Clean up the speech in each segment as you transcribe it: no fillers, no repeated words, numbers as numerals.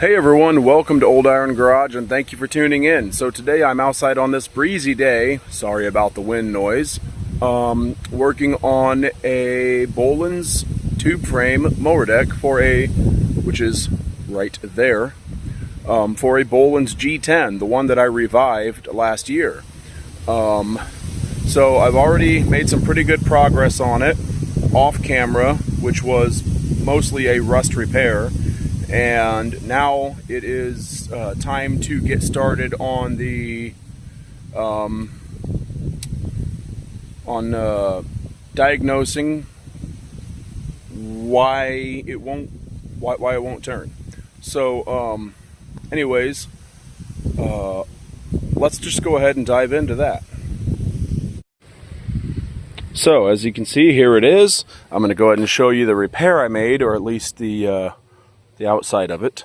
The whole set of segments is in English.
Hey everyone, welcome to Old Iron Garage and thank you for tuning in. So today I'm outside on this breezy day, sorry about the wind noise, working on a Bolens tube frame mower deck which is right there, for a Bolens G10, the one that I revived last year. So I've already made some pretty good progress on it off camera, which was mostly a rust repair. And now it is time to get started on the diagnosing why it won't turn. So anyways, let's just go ahead and dive into that. So as you can see, here it is. I'm going to go ahead and show you the repair I made, or at least the outside of it.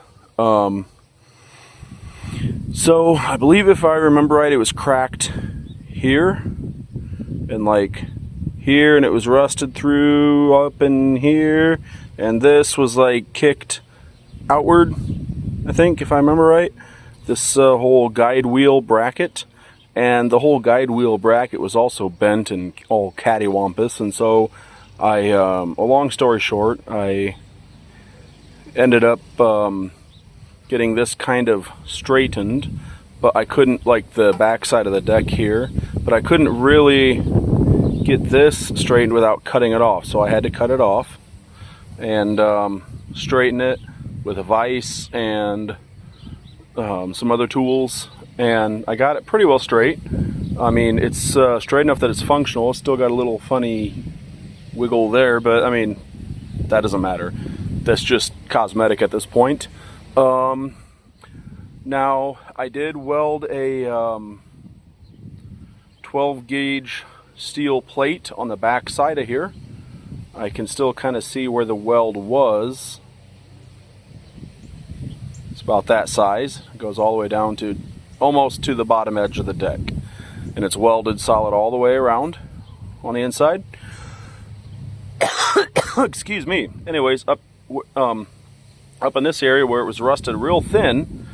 So I believe, if I remember right, it was cracked here and like here, and it was rusted through up in here, and this was like kicked outward, I think, if I remember right. This whole guide wheel bracket, and the whole guide wheel bracket was also bent and all cattywampus, and so I, a long story short, I ended up getting this kind of straightened, but I couldn't, like the back side of the deck here, but I couldn't really get this straightened without cutting it off. So I had to cut it off and straighten it with a vise and some other tools, and I got it pretty well straight. I mean, it's straight enough that it's functional. It's still got a little funny wiggle there, but I mean, that doesn't matter. That's just cosmetic at this point. Now, I did weld a 12 gauge steel plate on the back side of here. I can still kind of see where the weld was. It's about that size. It goes all the way down to almost to the bottom edge of the deck. And it's welded solid all the way around on the inside. Excuse me. Anyways, up in this area where it was rusted real thin,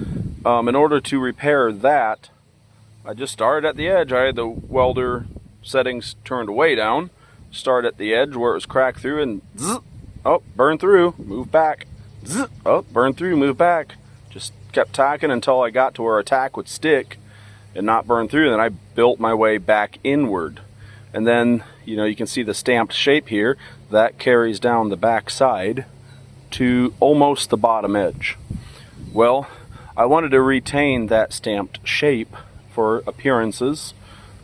in order to repair that, I just started at the edge. I had the welder settings turned way down. Start at the edge where it was cracked through, and zzz, oh, burn through, move back. Zzz, oh, burn through, move back. Just kept tacking until I got to where a tack would stick and not burn through. And then I built my way back inward. And then, you know, you can see the stamped shape here. That carries down the back side to almost the bottom edge. Well, I wanted to retain that stamped shape for appearances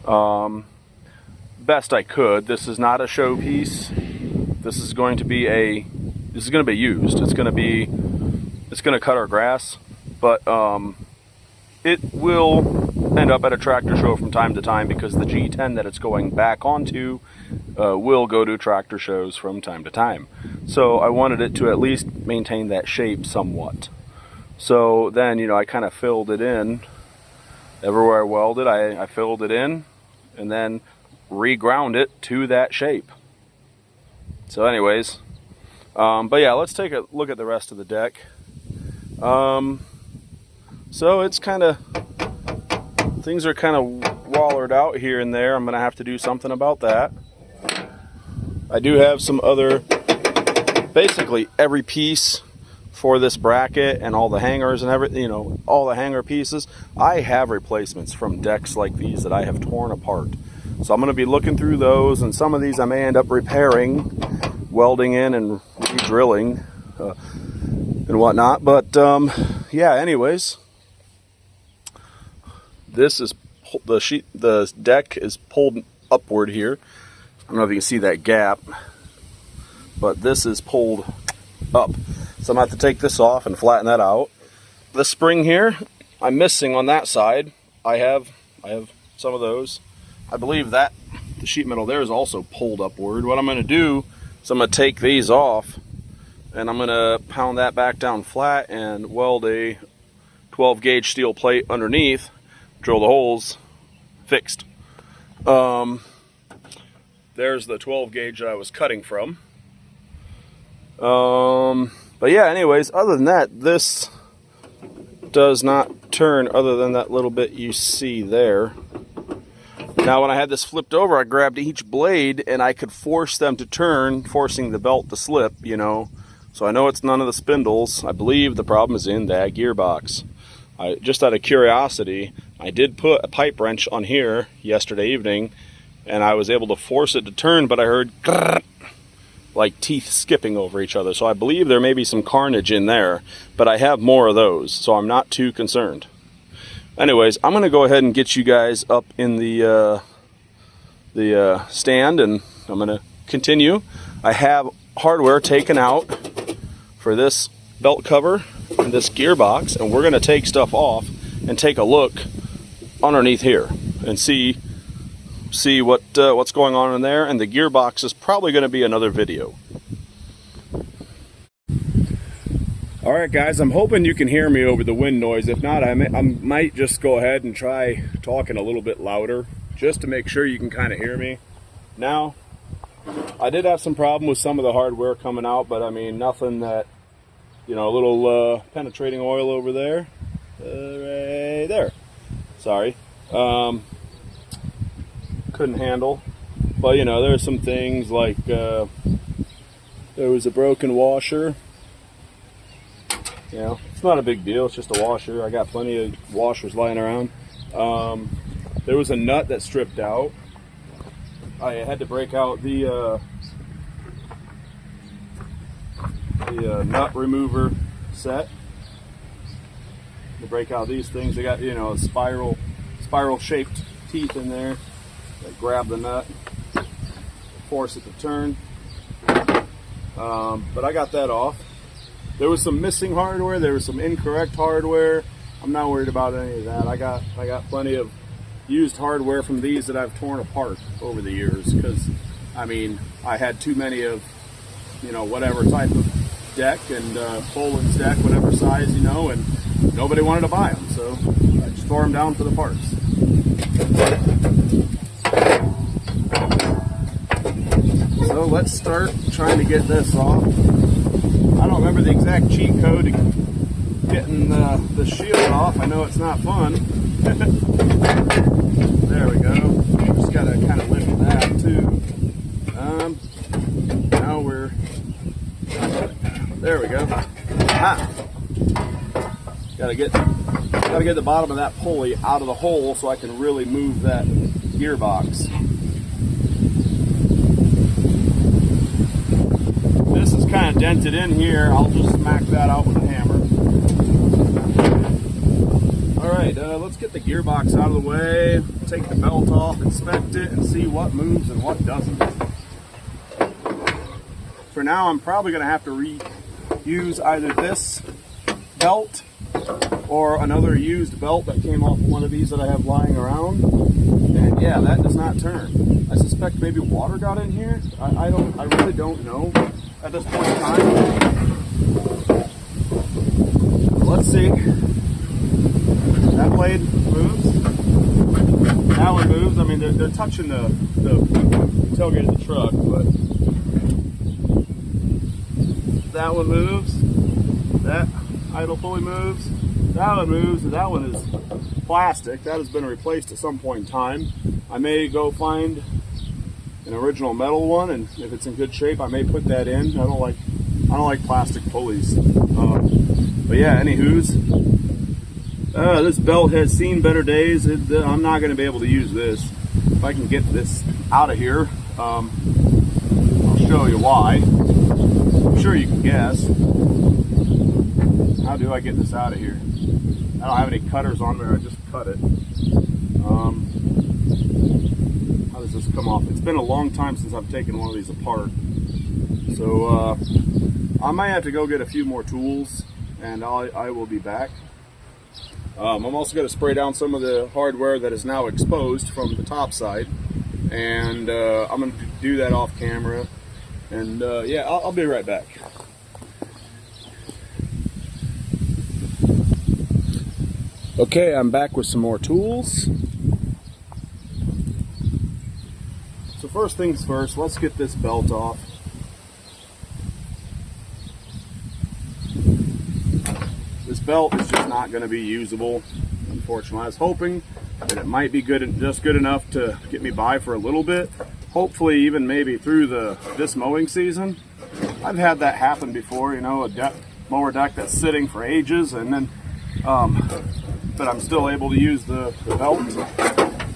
best I could. This is not a showpiece. This is going to be used. It's going to cut our grass, but it will end up at a tractor show from time to time, because the G10 that it's going back onto will go to tractor shows from time to time. So I wanted it to at least maintain that shape somewhat. So then, you know, I kind of filled it in. Everywhere I welded, I filled it in and then reground it to that shape. So anyways, but yeah, let's take a look at the rest of the deck. So it's kind of, things are kind of wallered out here and there. I'm going to have to do something about that. I do have some other, basically every piece for this bracket and all the hangers and everything, you know, all the hanger pieces, I have replacements from decks like these that I have torn apart. So I'm going to be looking through those, and some of these I may end up repairing, welding in and re-drilling and whatnot. But yeah, anyways, this is the deck is pulled upward here. I don't know if you can see that gap, but this is pulled up. So I'm going to have to take this off and flatten that out. The spring here, I'm missing on that side. I have some of those. I believe that the sheet metal there is also pulled upward. What I'm going to do is I'm going to take these off, and I'm going to pound that back down flat and weld a 12 gauge steel plate underneath, drill the holes, fixed. There's the 12 gauge that I was cutting from. But yeah, anyways, other than that, this does not turn other than that little bit you see there. Now when I had this flipped over, I grabbed each blade and I could force them to turn, forcing the belt to slip, you know. So I know it's none of the spindles. I believe the problem is in that gearbox. Just out of curiosity, I did put a pipe wrench on here yesterday evening and I was able to force it to turn, but I heard grrr, like teeth skipping over each other. So I believe there may be some carnage in there, but I have more of those, so I'm not too concerned. Anyways, I'm going to go ahead and get you guys up in the stand, and I'm going to continue. I have hardware taken out for this belt cover and this gearbox, and we're going to take stuff off and take a look underneath here and see what's going on in there. And the gearbox is probably going to be another video. Alright guys, I'm hoping you can hear me over the wind noise. If not, I might just go ahead and try talking a little bit louder just to make sure you can kind of hear me. Now, I did have some problem with some of the hardware coming out, but I mean nothing that, you know, a little penetrating oil over there. Right there. Sorry. Couldn't handle. But you know, there's some things like there was a broken washer. You know, it's not a big deal, it's just a washer. I got plenty of washers lying around. There was a nut that stripped out. I had to break out the nut remover set to break out these things. They got, you know, a spiral shaped teeth in there that grab the nut, force it to turn. But I got that off. There was some missing hardware, there was some incorrect hardware. I'm not worried about any of that. I got plenty of used hardware from these that I've torn apart over the years, because I mean, I had too many of, you know, whatever type of deck, and Bolens deck, whatever size, you know, and nobody wanted to buy them, so I just tore them down for the parts. So let's start trying to get this off. I don't remember the exact cheat code to getting the shield off. I know it's not fun. There we go. Just gotta kind of lift that too. Now we're, there we go. Ah. Gotta get the bottom of that pulley out of the hole so I can really move that gearbox. This is kind of dented in here. I'll just smack that out with a hammer. Alright, let's get the gearbox out of the way, take the belt off, inspect it, and see what moves and what doesn't. For now, I'm probably going to have to reuse either this belt or another used belt that came off one of these that I have lying around. And yeah, that does not turn. I suspect maybe water got in here. I really don't know at this point in time. Let's see. That blade moves. That one moves. I mean, they're touching the tailgate of the truck, but that one moves. That idle pulley moves. That one moves, and that one is plastic. That has been replaced at some point in time. I may go find an original metal one, and if it's in good shape, I may put that in. I don't like plastic pulleys. But yeah, anywho's, this belt has seen better days. I'm not going to be able to use this. If I can get this out of here, I'll show you why. I'm sure you can guess. How do I get this out of here? I don't have any cutters on there, I just cut it. How does this come off? It's been a long time since I've taken one of these apart. So I might have to go get a few more tools, and I will be back. I'm also going to spray down some of the hardware that is now exposed from the top side, and I'm going to do that off camera. And yeah, I'll be right back. Okay, I'm back with some more tools. So first things first, let's get this belt off. This belt is just not going to be usable, unfortunately. I was hoping that it might be just good enough to get me by for a little bit. Hopefully even maybe through this mowing season. I've had that happen before, you know, a mower deck that's sitting for ages, and then but I'm still able to use the belt.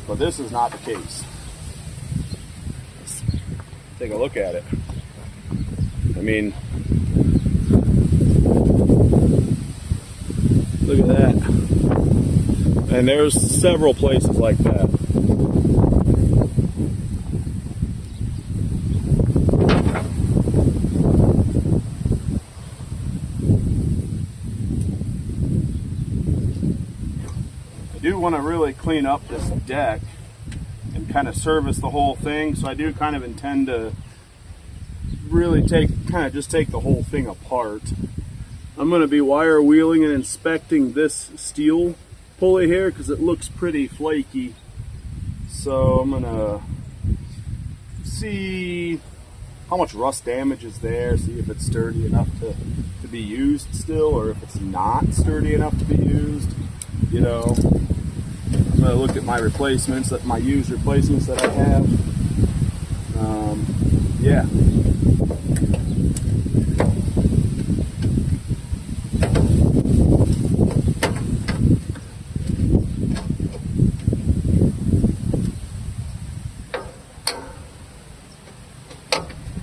But this is not the case. Let's take a look at it. I mean, look at that. And there's several places like that. I do want to really clean up this deck and kind of service the whole thing, so I do kind of intend to really just take the whole thing apart. I'm going to be wire wheeling and inspecting this steel pulley here because it looks pretty flaky. So I'm going to see how much rust damage is there, see if it's sturdy enough to be used still, or if it's not sturdy enough to be used. You know, I'm going to look at my replacements, my used replacements that I have. Yeah.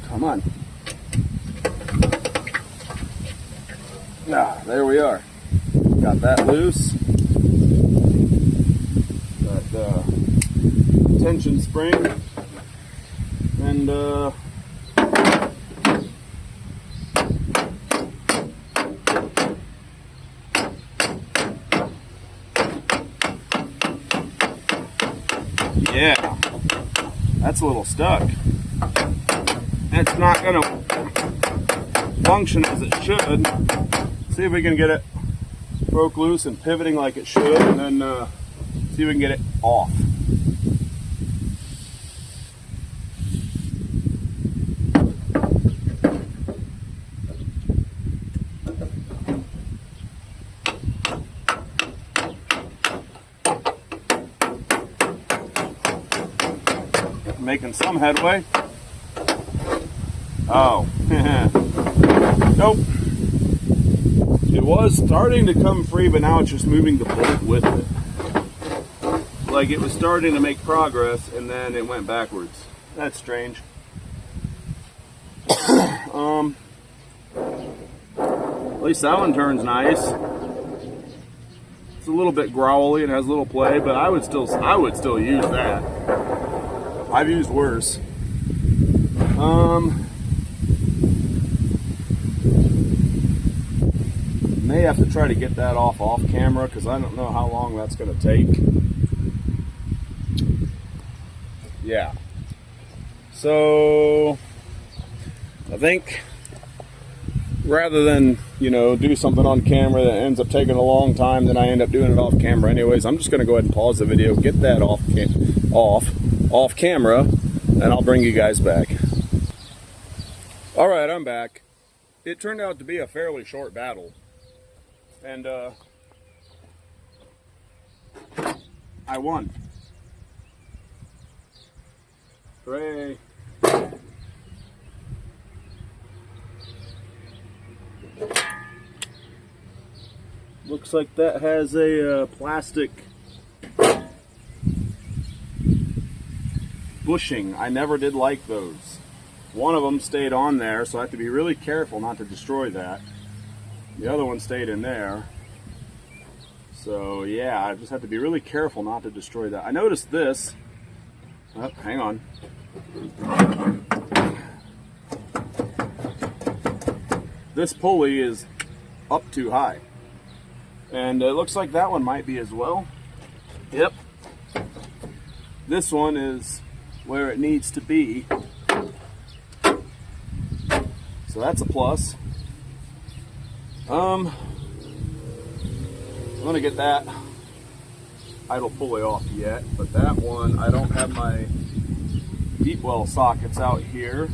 Come on. Ah, there we are. Got that loose. Got tension spring. And yeah, that's a little stuck. It's not going to function as it should. See if we can get it broke loose and pivoting like it should, and then see if we can get it off. Making some headway. Oh, nope. It was starting to come free, but now it's just moving the bolt with it. Like it was starting to make progress, and then it went backwards. That's strange. At least that one turns nice. It's a little bit growly and has a little play, but I would still use that. I've used worse. May have to try to get that off camera because I don't know how long that's going to take. Yeah. So I think rather than, you know, do something on camera that ends up taking a long time, then I end up doing it off camera anyways, I'm just going to go ahead and pause the video, get that off camera, and I'll bring you guys back. Alright, I'm back. It turned out to be a fairly short battle. And I won. Hooray. Looks like that has a plastic bushing. I never did like those. One of them stayed on there, so I have to be really careful not to destroy that. The other one stayed in there. So yeah, I just have to be really careful not to destroy that. I noticed this. Oh, hang on. This pulley is up too high. And it looks like that one might be as well. Yep. This one is where it needs to be. So that's a plus. I'm gonna get that idle pulley off yet, but that one, I don't have my deep well sockets out here.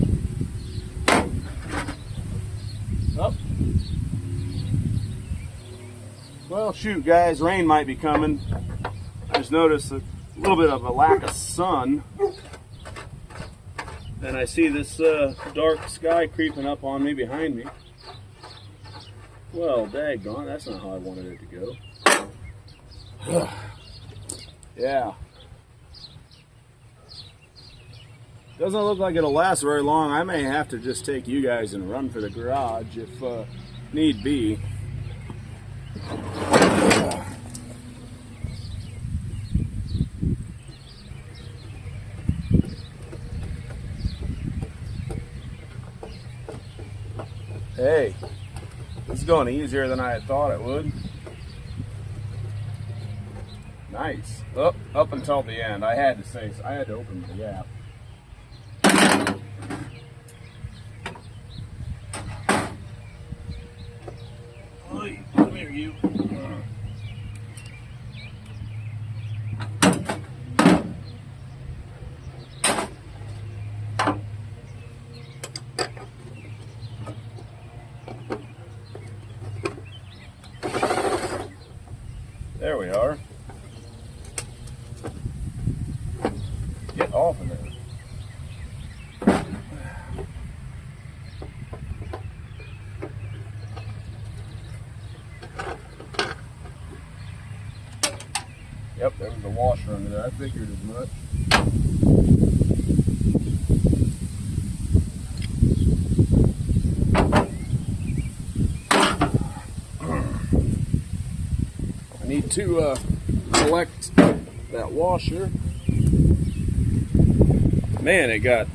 Up. Well, shoot, guys, rain might be coming. I just noticed a little bit of a lack of sun. And I see this dark sky creeping up on me behind me. Well, daggone, that's not how I wanted it to go. Yeah. Doesn't look like it'll last very long. I may have to just take you guys and run for the garage if need be. Hey, this is going easier than I had thought it would. Nice. Up until the end. I had to open the gap. Come here, you. There we are. Get off of there. Yep, there was a washer under there. I figured as much. I need to collect that washer. Man, it got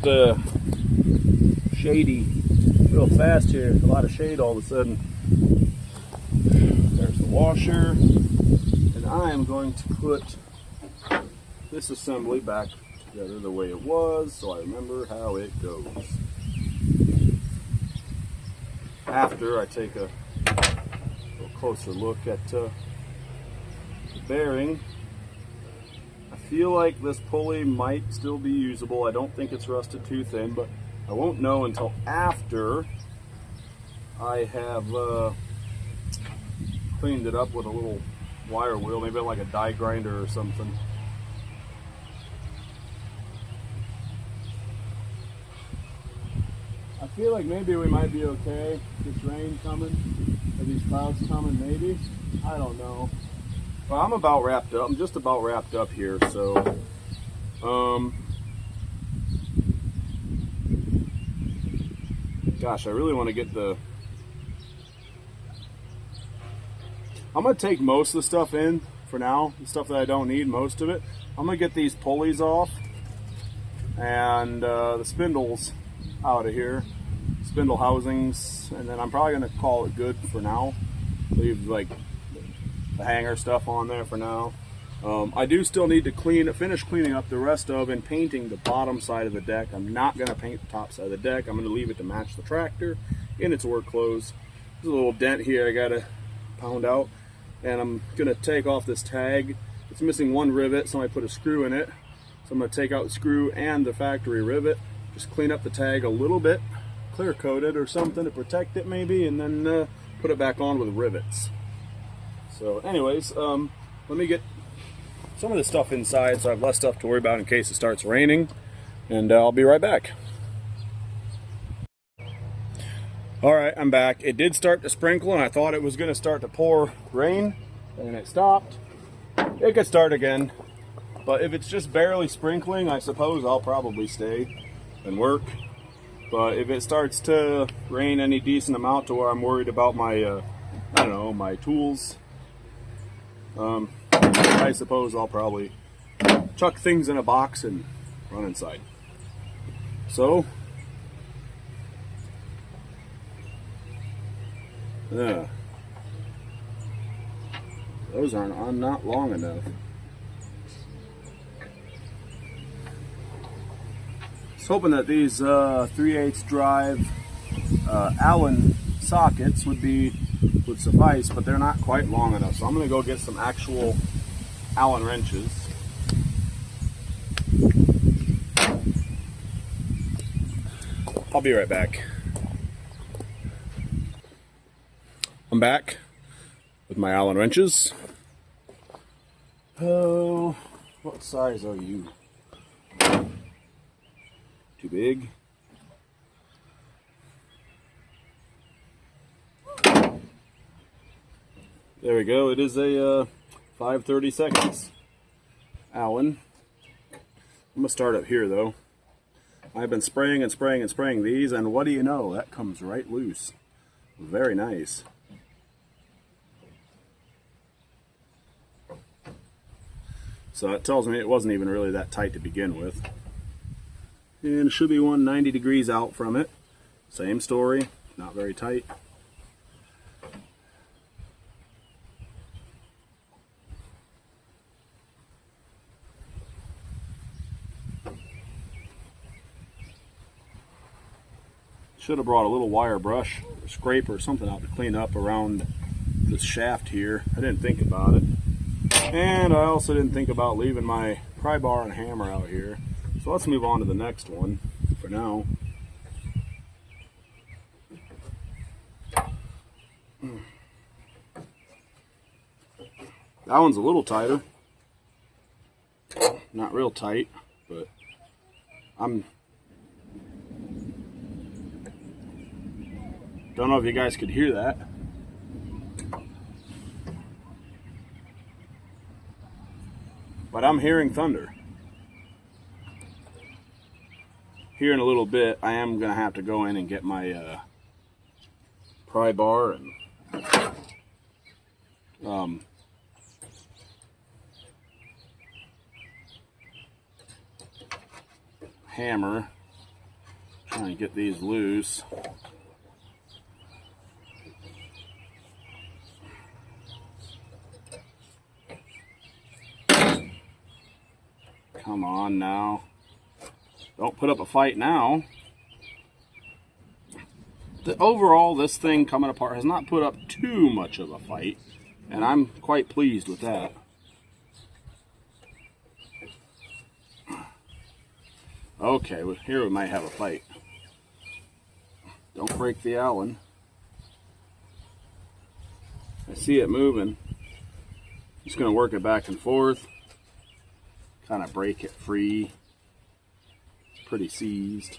shady real fast here. A lot of shade all of a sudden. There's the washer. And I am going to put this assembly back together the way it was so I remember how it goes. After I take a little closer look at the bearing, I feel like this pulley might still be usable. I don't think it's rusted too thin, but I won't know until after I have cleaned it up with a little wire wheel, maybe like a die grinder or something. I feel like maybe we might be okay. This rain coming, or these clouds coming, maybe. I don't know. Well, I'm about wrapped up. I'm just about wrapped up here, so gosh, I really want to get the. I'm going to take most of the stuff in for now, the stuff that I don't need, most of it. I'm going to get these pulleys off and the spindles out of here, spindle housings, and then I'm probably going to call it good for now. Leave like the hanger stuff on there for now. I do still need to finish cleaning up the rest of and painting the bottom side of the deck. I'm not going to paint the top side of the deck. I'm going to leave it to match the tractor in its work clothes. There's a little dent here I got to pound out. And I'm gonna take off this tag. It's missing one rivet, so I put a screw in it. So I'm gonna take out the screw and the factory rivet, just clean up the tag a little bit, clear coat it or something to protect it maybe, and then put it back on with rivets. So anyways, let me get some of this stuff inside so I have less stuff to worry about in case it starts raining, and I'll be right back. Alright, I'm back. It did start to sprinkle and I thought it was going to start to pour rain, and it stopped. It could start again, but if it's just barely sprinkling, I suppose I'll probably stay and work. But if it starts to rain any decent amount to where I'm worried about my, I don't know, my tools, I suppose I'll probably chuck things in a box and run inside. So, yeah, those aren't on not long enough. I was hoping that these 3/8 drive Allen sockets would suffice, but they're not quite long enough. So I'm going to go get some actual Allen wrenches. I'll be right back. I'm back. with my Allen wrenches. Oh, what size are you? Too big? There we go. It is a 5/32 Allen. I'm gonna start up here though. I've been spraying and spraying and spraying these, and what do you know? That comes right loose. Very nice. So that tells me it wasn't even really that tight to begin with. And it should be 190 degrees out from it. Same story, not very tight. Should have brought a little wire brush or scraper or something out to clean up around this shaft here. I didn't think about it. And I also didn't think about leaving my pry bar and hammer out here. So let's move on to the next one for now. That one's a little tighter. Not real tight, but don't know if you guys could hear that. But I'm hearing thunder. Here in a little bit, I am going to have to go in and get my pry bar and hammer. Trying to get these loose. Come on now. Don't put up a fight now. Overall, this thing coming apart has not put up too much of a fight, and I'm quite pleased with that. Okay, well, here we might have a fight. Don't break the Allen. I see it moving. Just going to work it back and forth. Kind of break it free. It's pretty seized.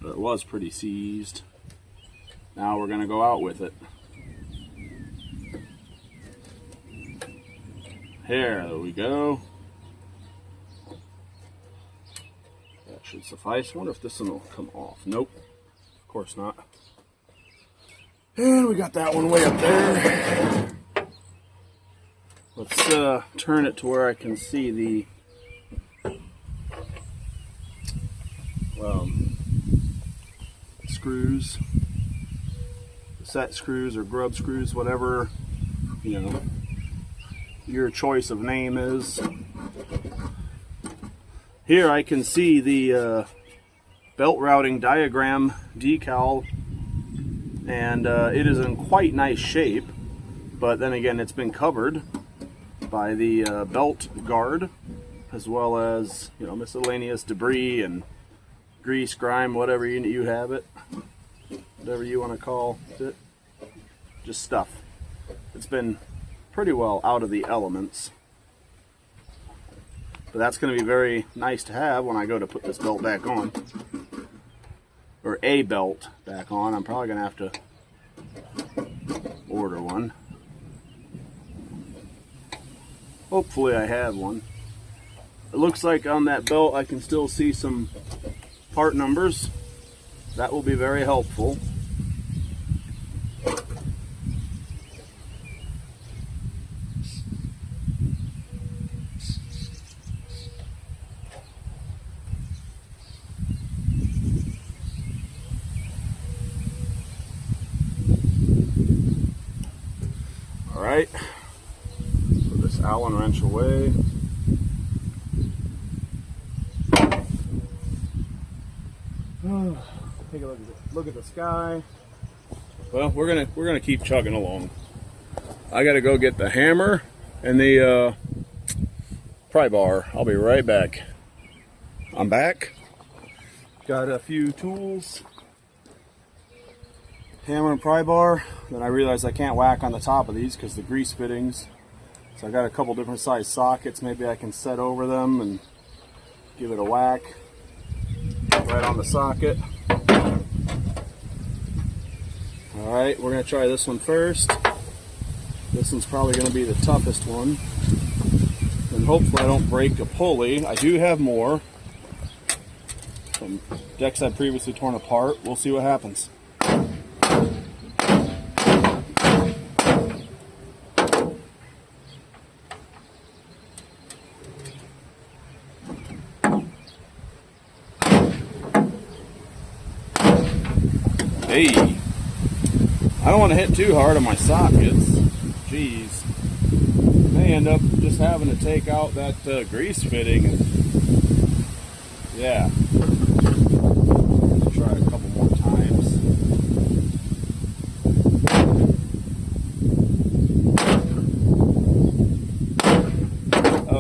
But it was pretty seized. Now we're going to go out with it. There we go. That should suffice. I wonder if this one will come off. Nope. Of course not. And we got that one way up there. Let's turn it to where I can see the screws, set screws or grub screws, whatever, you know, your choice of name is. Here I can see the belt routing diagram decal, and it is in quite nice shape, but then again it's been covered by the belt guard, as well as, you know, miscellaneous debris and grease, grime, whatever you have it, whatever you want to call it, just stuff. It's been pretty well out of the elements, but that's going to be very nice to have when I go to put this belt back on, or a belt back on. I'm probably going to have to order one. Hopefully I have one. It looks like on that belt I can still see some part numbers. That will be very helpful. All right. Put this Allen wrench away. Take a look at the sky. Well, we're gonna keep chugging along. I gotta go get the hammer and the pry bar. I'll be right back. I'm back. Got a few tools. hammer and pry bar. Then I realized I can't whack on the top of these because the grease fittings. So I got a couple different size sockets. Maybe I can set over them and give it a whack right on the socket. Alright, we're going to try this one first. This one's probably going to be the toughest one. And hopefully I don't break a pulley. I do have more. Some decks I've previously torn apart. We'll see what happens. Hey, I don't want to hit too hard on my sockets. Jeez, I may end up just having to take out that grease fitting. And yeah, try a couple more times.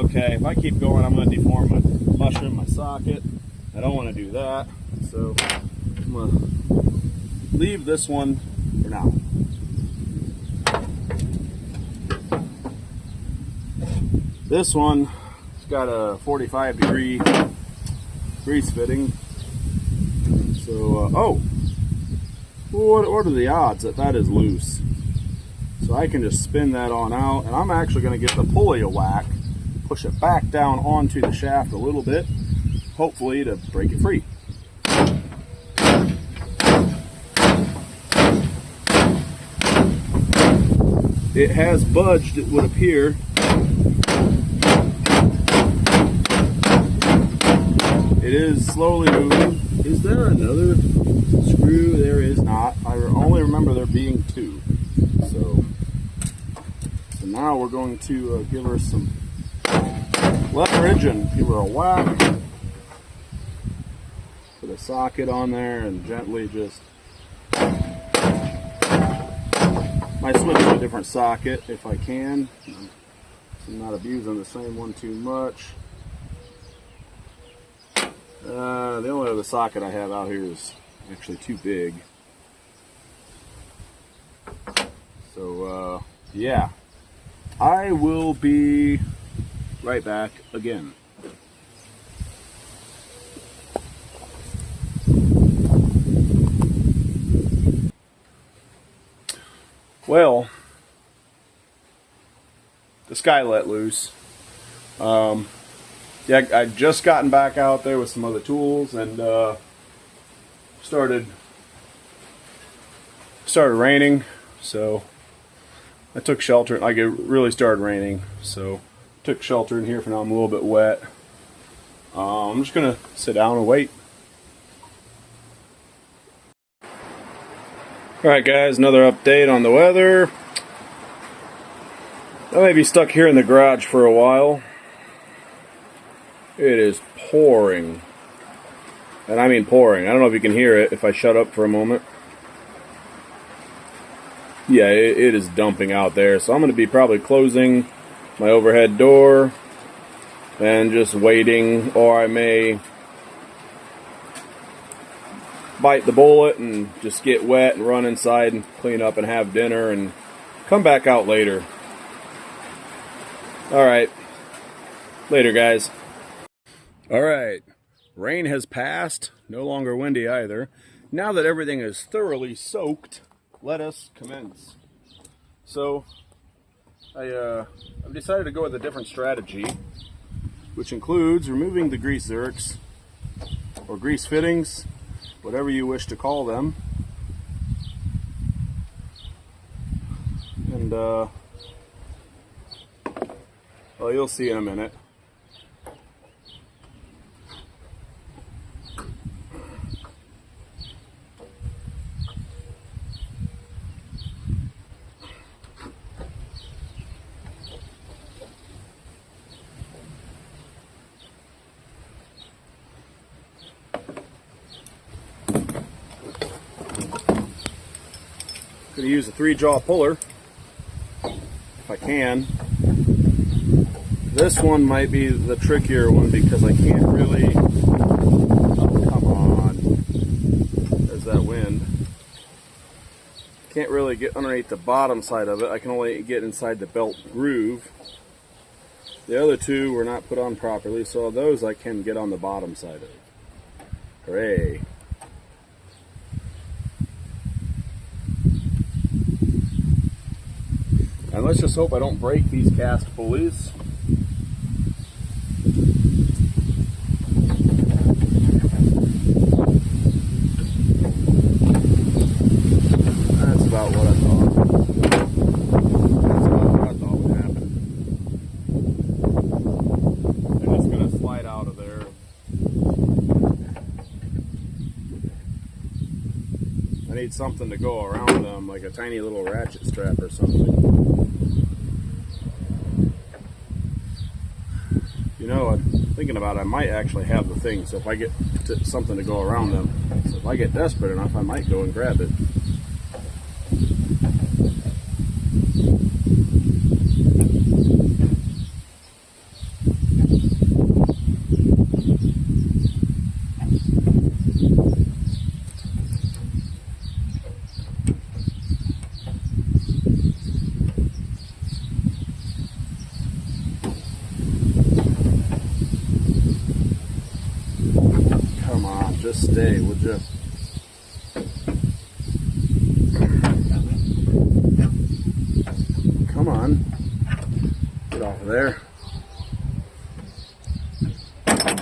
Okay, if I keep going, I'm going to deform my mushroom, my socket. I don't want to do that, so I'm going to leave this one for now. This one has got a 45-degree grease fitting. So, oh, what are the odds that that is loose? So I can just spin that on out, and I'm actually going to give the pulley a whack, push it back down onto the shaft a little bit, hopefully to break it free. It has budged, it would appear. It is slowly moving. Is there another screw? There is not. I only remember there being two. So now we're going to give her some leverage and give her a whack. Put a socket on there and gently just... Might switch to a different socket if I can. I'm not abusing the same one too much. The only other socket I have out here is actually too big. So, yeah. I will be right back again. Well, this guy let loose. Yeah, I'd just gotten back out there with some other tools and started raining, so I took shelter. Like, it really started raining, so took shelter in here for now. I'm a little bit wet. I'm just gonna sit down and wait. Alright guys, another update on the weather. I may be stuck here in the garage for a while. It is pouring. And I mean pouring. I don't know if you can hear it if I shut up for a moment. Yeah, it is dumping out there. So I'm going to be probably closing my overhead door and just waiting, or I may bite the bullet and just get wet and run inside and clean up and have dinner and come back out later. Alright. Later, guys. Alright. Rain has passed. No longer windy either. Now that everything is thoroughly soaked, let us commence. So, I've decided to go with a different strategy, which includes removing the grease zerks, or grease fittings, whatever you wish to call them. And, well, you'll see in a minute. Going to use a 3-jaw puller if I can. This one might be the trickier one because I can't really... Oh, come on. There's that wind. can't really get underneath the bottom side of it. I can only get inside the belt groove. The other two were not put on properly, so those I can get on the bottom side of. Hooray! And let's just hope I don't break these cast pulleys. That's about what I thought. That's about what I thought would happen. They're just going to slide out of there. I need something to go around them, like a tiny little ratchet strap or something. You know, I'm thinking about it, I might actually have the thing, so if I get something to go around them, so if I get desperate enough, I might go and grab it. Just stay, would you? Come on. Get off of there.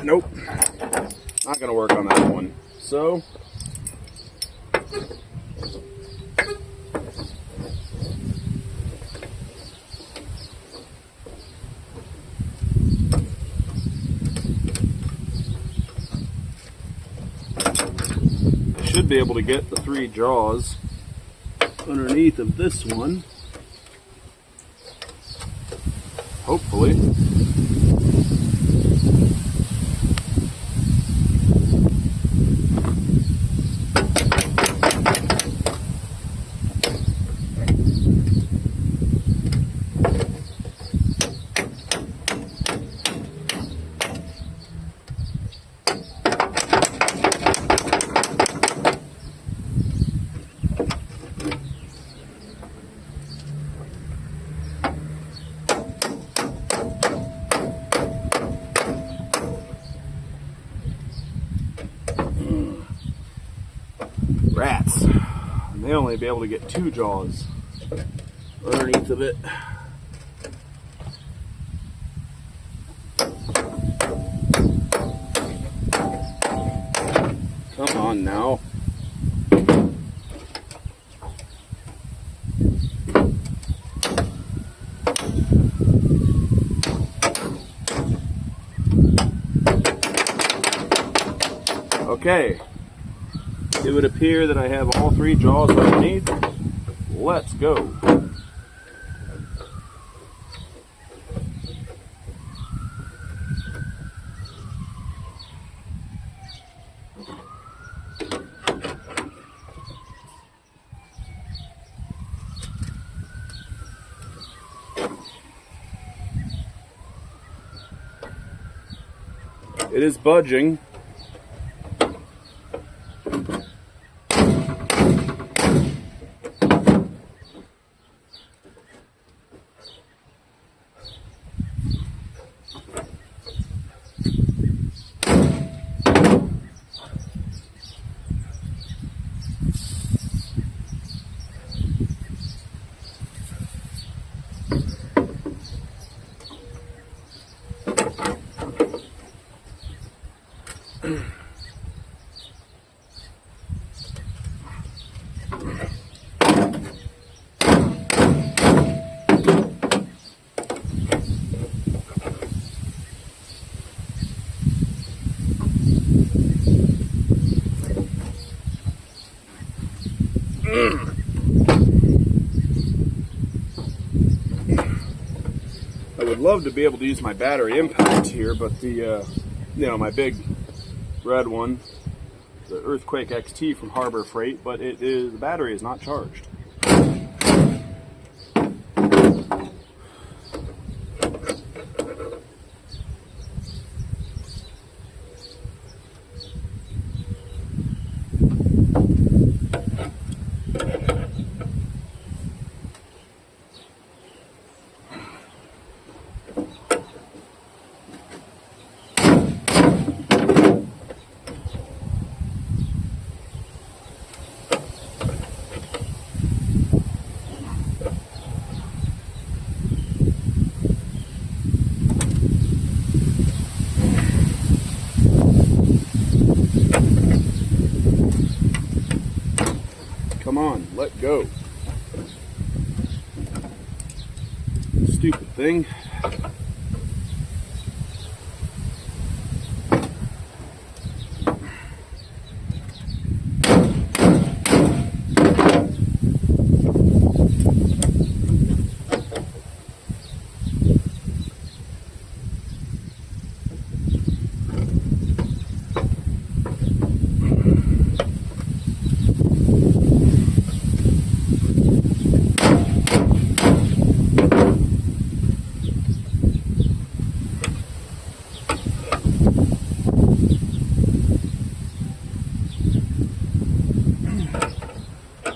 Nope. Not going to work on that one. So, should be able to get the 3 jaws underneath of this one, hopefully. Rats. And they only be able to get 2 jaws underneath of it. Come on now. Okay. It would appear that I have all 3 jaws underneath. Let's go. It is budging. I would love to be able to use my battery impact here, but the my big red one, the Earthquake XT from Harbor Freight, but the battery is not charged. Stupid thing.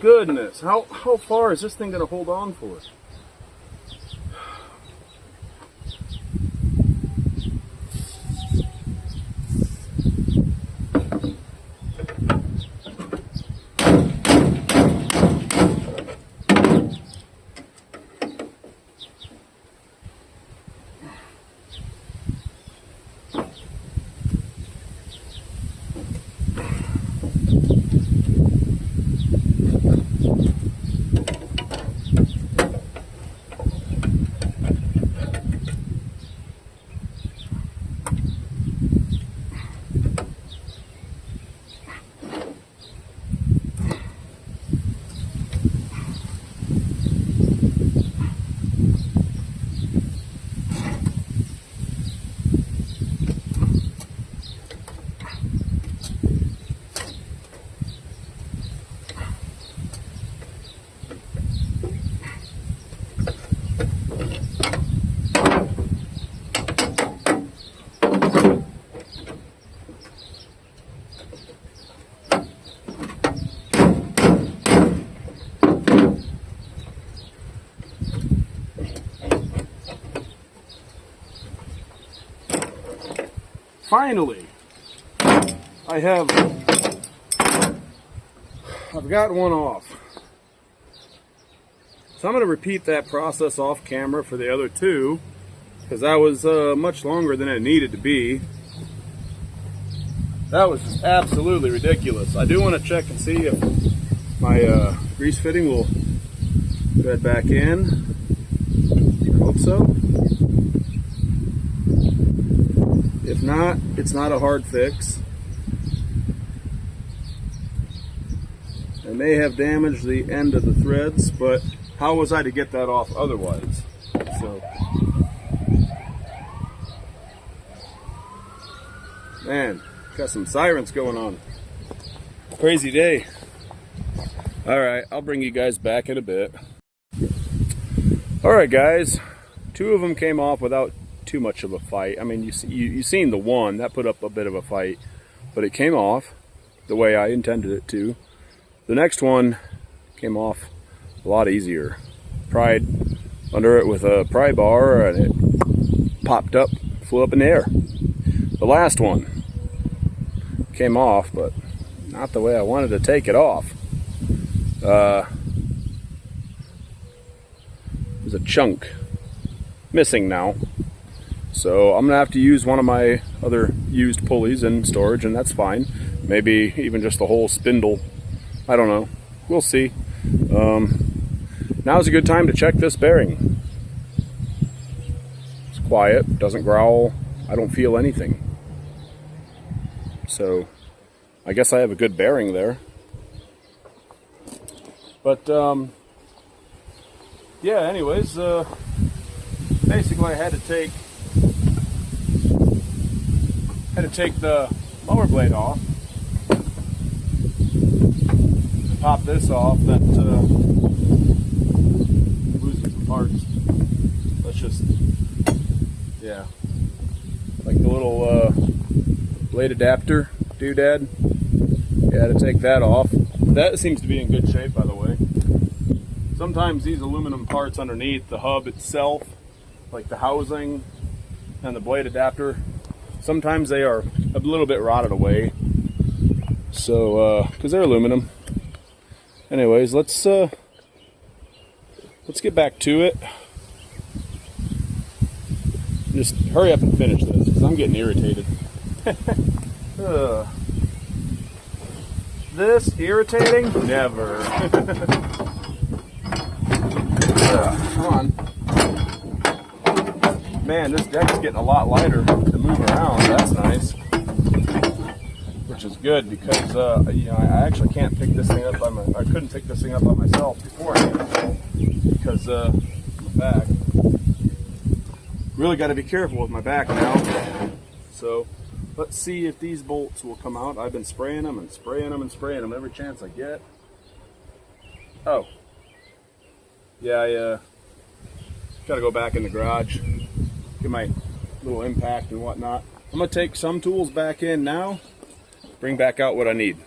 Goodness, how far is this thing going to hold on for? Finally, I've got one off. So I'm going to repeat that process off camera for the other two, because that was much longer than it needed to be. That was just absolutely ridiculous. I do want to check and see if my grease fitting will thread back in. I hope so. If not, it's not a hard fix. I may have damaged the end of the threads, but how was I to get that off otherwise? So, man, got some sirens going on. Crazy day. Alright, I'll bring you guys back in a bit. Alright guys, two of them came off without too much of a fight. I mean, you seen the one that put up a bit of a fight, but it came off the way I intended it to. The next one came off a lot easier. Pried under it with a pry bar and it popped up, flew up in the air. The last one came off, but not the way I wanted to take it off. There's a chunk missing now. So I'm gonna have to use one of my other used pulleys in storage, and that's fine. Maybe even just the whole spindle. I don't know. We'll see. Now's a good time to check this bearing. It's quiet, doesn't growl. I don't feel anything. So I guess I have a good bearing there. But yeah, anyways, basically I had to take the mower blade off, pop this off. That losing some parts. Let's just, yeah, like the little blade adapter doodad. Yeah, to take that off. That seems to be in good shape, by the way. Sometimes these aluminum parts underneath the hub itself, like the housing and the blade adapter, sometimes they are a little bit rotted away. So, because they're aluminum. Anyways, let's get back to it. Just hurry up and finish this, because I'm getting irritated. This irritating? Never. Come on. man, this deck's getting a lot lighter to move around. That's nice. Which is good because you know, I actually can't pick this thing up by I couldn't pick this thing up by myself beforehand because my back. Really got to be careful with my back now. So let's see if these bolts will come out. I've been spraying them and spraying them and spraying them every chance I get. Oh, yeah, I got to go back in the garage, get my little impact and whatnot. I'm gonna take some tools back in now. Bring back out what I need.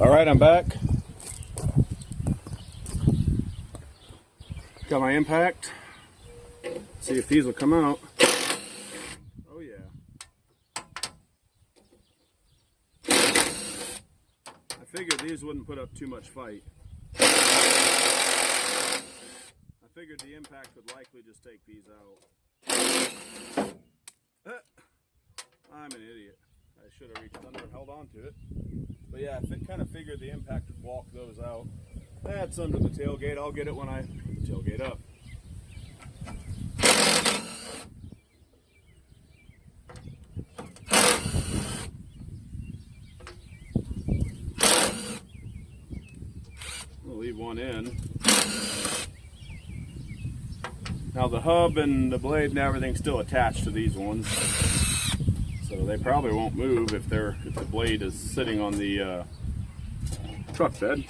All right, I'm back. Got my impact. See if these will come out. Oh yeah. I figured these wouldn't put up too much fight. I figured the impact would likely just take these out. I'm an idiot. I should have reached under and held on to it. But yeah, I kind of figured the impact would walk those out. That's under the tailgate. I'll get it when I put the tailgate up. We'll leave one in. Now the hub and the blade and everything's still attached to these ones. So they probably won't move if the blade is sitting on the truck bed.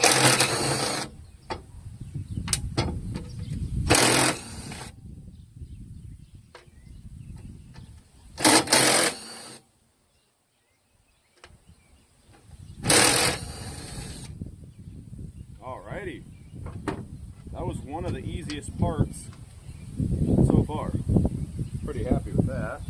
Alrighty, that was one of the easiest parts so far. Pretty happy with that.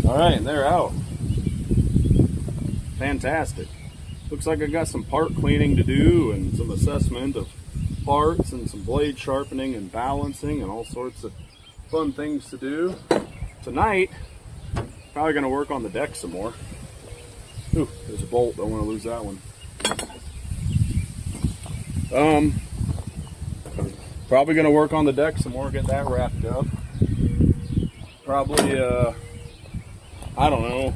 All right, they're out. Fantastic. Looks like I got some part cleaning to do and some assessment of parts and some blade sharpening and balancing and all sorts of fun things to do. Tonight, probably going to work on the deck some more. Ooh, there's a bolt. Don't want to lose that one. Probably going to work on the deck some more, get that wrapped up. Probably, I don't know.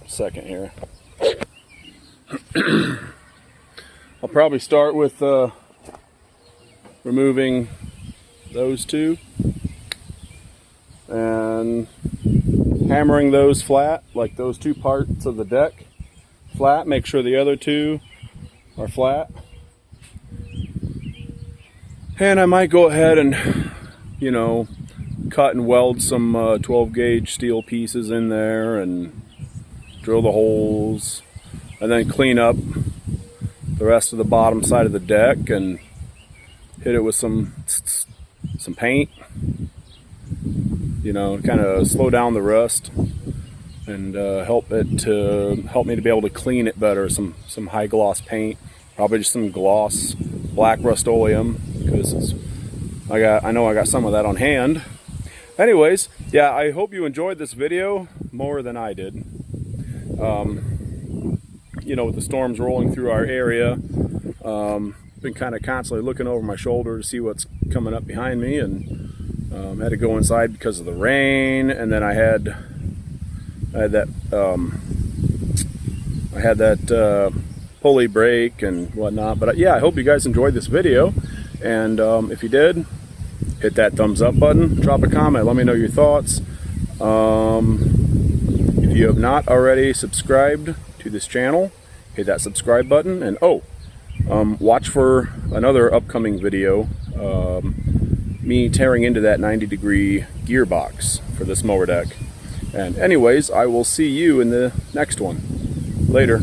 Second here. I'll probably start with removing those two and hammering those flat, like those two parts of the deck flat. Make sure the other two are flat. And I might go ahead and, you know, cut and weld some 12 gauge steel pieces in there and drill the holes, and then clean up the rest of the bottom side of the deck and hit it with some paint, you know, kind of slow down the rust and help me to be able to clean it better. Some high gloss paint, probably just some gloss black Rust-Oleum, because I know I got some of that on hand. Anyways, yeah, I hope you enjoyed this video more than I did. You know, with the storms rolling through our area, been kind of constantly looking over my shoulder to see what's coming up behind me, and had to go inside because of the rain, and then I had that pulley break and whatnot. But yeah, I hope you guys enjoyed this video, and if you did, hit that thumbs up button, drop a comment, let me know your thoughts. If you have not already subscribed to this channel, hit that subscribe button, and watch for another upcoming video, me tearing into that 90-degree gearbox for this mower deck. And anyways, I will see you in the next one. Later.